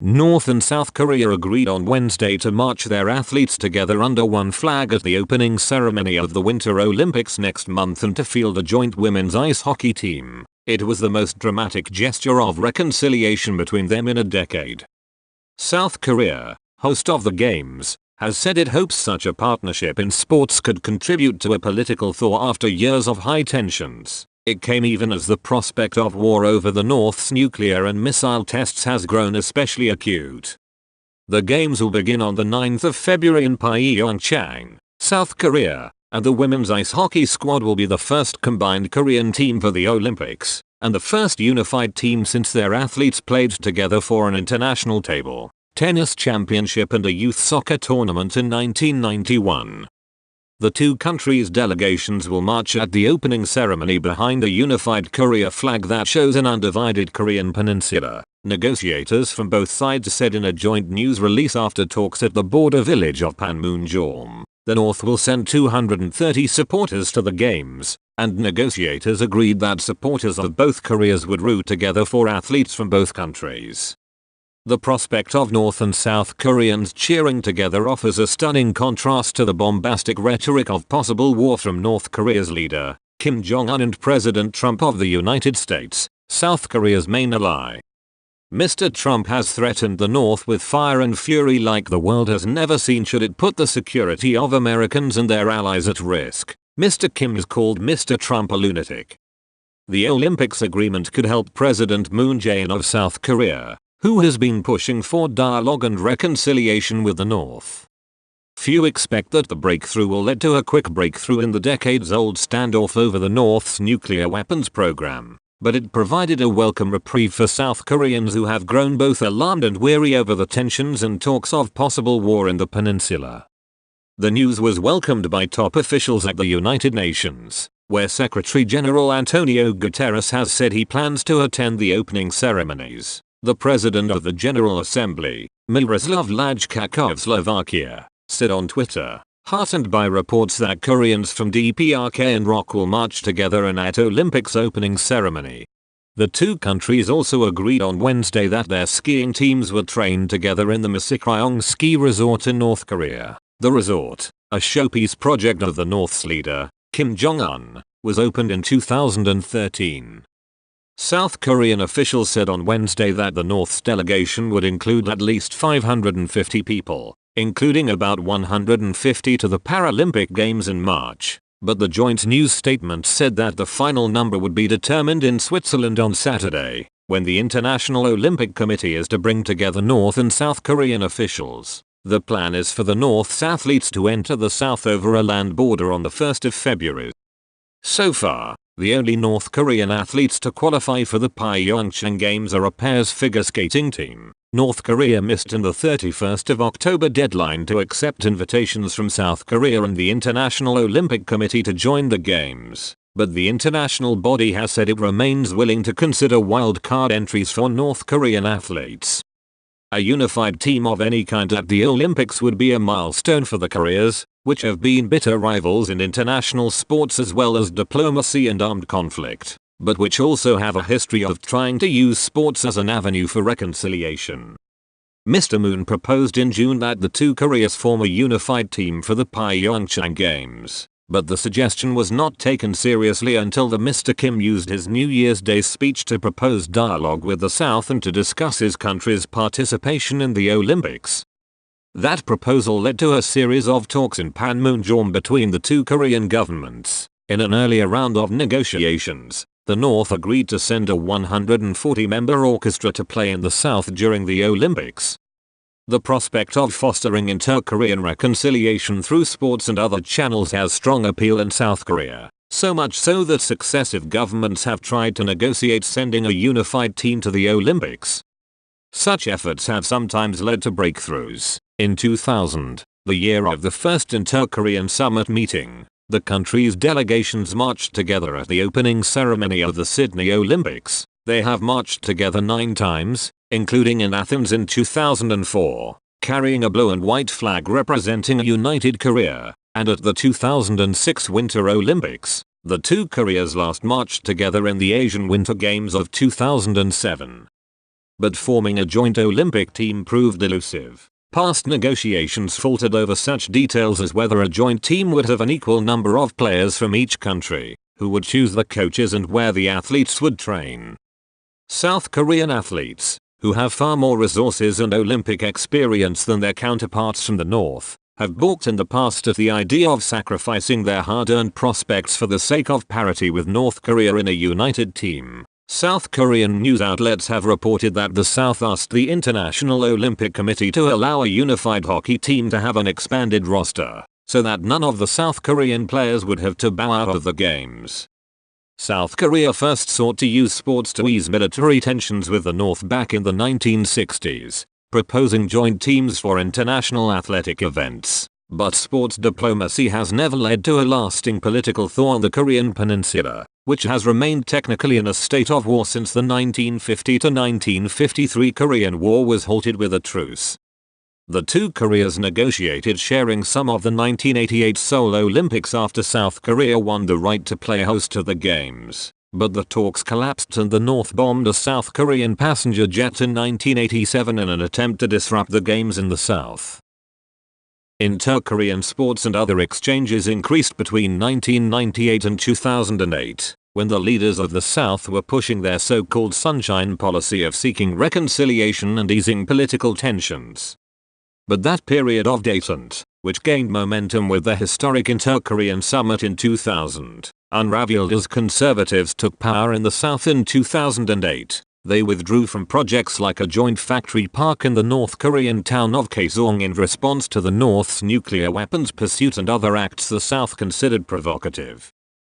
North and South Korea agreed on Wednesday to march their athletes together under one flag at the opening ceremony of the Winter Olympics next month and to field a joint women's ice hockey team. It was the most dramatic gesture of reconciliation between them in a decade. South Korea, host of the Games, has said it hopes such a partnership in sports could contribute to a political thaw after years of high tensions. It came even as the prospect of war over the North's nuclear and missile tests has grown especially acute. The Games will begin on the 9th of February in Pyeongchang, South Korea, and the women's ice hockey squad will be the first combined Korean team for the Olympics, and the first unified team since their athletes played together for an international table tennis championship and a youth soccer tournament in 1991. The two countries' delegations will march at the opening ceremony behind a unified Korea flag that shows an undivided Korean peninsula, negotiators from both sides said in a joint news release after talks at the border village of Panmunjom. The North will send 230 supporters to the Games, and negotiators agreed that supporters of both Koreas would root together for athletes from both countries. The prospect of North and South Koreans cheering together offers a stunning contrast to the bombastic rhetoric of possible war from North Korea's leader, Kim Jong-un, and President Trump of the United States, South Korea's main ally. Mr. Trump has threatened the North with fire and fury like the world has never seen should it put the security of Americans and their allies at risk. Mr. Kim has called Mr. Trump a lunatic. The Olympics agreement could help President Moon Jae-in of South Korea, who has been pushing for dialogue and reconciliation with the North. Few expect that the breakthrough will lead to a quick breakthrough in the decades-old standoff over the North's nuclear weapons program, but it provided a welcome reprieve for South Koreans who have grown both alarmed and weary over the tensions and talks of possible war in the peninsula. The news was welcomed by top officials at the United Nations, where Secretary General Antonio Guterres has said he plans to attend the opening ceremonies. The President of the General Assembly, Miroslav Lajčák of Slovakia, said on Twitter, heartened by reports that Koreans from DPRK and ROK will march together at Olympics opening ceremony. The two countries also agreed on Wednesday that their skiing teams would train together in the Musikryong ski resort in North Korea. The resort, a showpiece project of the North's leader, Kim Jong-un, was opened in 2013. South Korean officials said on Wednesday that the North's delegation would include at least 550 people, including about 150 to the Paralympic Games in March, but the joint news statement said that the final number would be determined in Switzerland on Saturday, when the International Olympic Committee is to bring together North and South Korean officials. The plan is for the North's athletes to enter the South over a land border on the 1st of February. So far, the only North Korean athletes to qualify for the Pyeongchang Games are a pairs figure skating team. North Korea missed in the 31st of October deadline to accept invitations from South Korea and the International Olympic Committee to join the Games, but the international body has said it remains willing to consider wildcard entries for North Korean athletes. A unified team of any kind at the Olympics would be a milestone for the Koreas, which have been bitter rivals in international sports as well as diplomacy and armed conflict, but which also have a history of trying to use sports as an avenue for reconciliation. Mr. Moon proposed in June that the two Koreas form a unified team for the Pyeongchang Games, but the suggestion was not taken seriously until Mr. Kim used his New Year's Day speech to propose dialogue with the South and to discuss his country's participation in the Olympics. That proposal led to a series of talks in Panmunjom between the two Korean governments. In an earlier round of negotiations, the North agreed to send a 140-member orchestra to play in the South during the Olympics. The prospect of fostering inter-Korean reconciliation through sports and other channels has strong appeal in South Korea, so much so that successive governments have tried to negotiate sending a unified team to the Olympics. Such efforts have sometimes led to breakthroughs. In 2000, the year of the first inter-Korean summit meeting, the country's delegations marched together at the opening ceremony of the Sydney Olympics. They have marched together 9 times, including in Athens in 2004, carrying a blue and white flag representing a united Korea, and at the 2006 Winter Olympics, the two Koreas last marched together in the Asian Winter Games of 2007. but forming a joint Olympic team proved elusive. Past negotiations faltered over such details as whether a joint team would have an equal number of players from each country, who would choose the coaches, and where the athletes would train. South Korean athletes, who have far more resources and Olympic experience than their counterparts from the North, have balked in the past at the idea of sacrificing their hard-earned prospects for the sake of parity with North Korea in a united team. South Korean news outlets have reported that the South asked the International Olympic Committee to allow a unified hockey team to have an expanded roster, so that none of the South Korean players would have to bow out of the games. South Korea first sought to use sports to ease military tensions with the North back in the 1960s, proposing joint teams for international athletic events. But sports diplomacy has never led to a lasting political thaw on the Korean peninsula, which has remained technically in a state of war since the 1950 to 1953 Korean War was halted with a truce. The two Koreas negotiated sharing some of the 1988 Seoul Olympics after South Korea won the right to play host to the games, but the talks collapsed and the North bombed a South Korean passenger jet in 1987 in an attempt to disrupt the games in the South. Inter-Korean sports and other exchanges increased between 1998 and 2008, when the leaders of the South were pushing their so-called sunshine policy of seeking reconciliation and easing political tensions. But that period of detente, which gained momentum with the historic Inter-Korean Summit in 2000, unraveled as conservatives took power in the South in 2008. They withdrew from projects like a joint factory park in the North Korean town of Kaesong in response to the North's nuclear weapons pursuit and other acts the South considered provocative.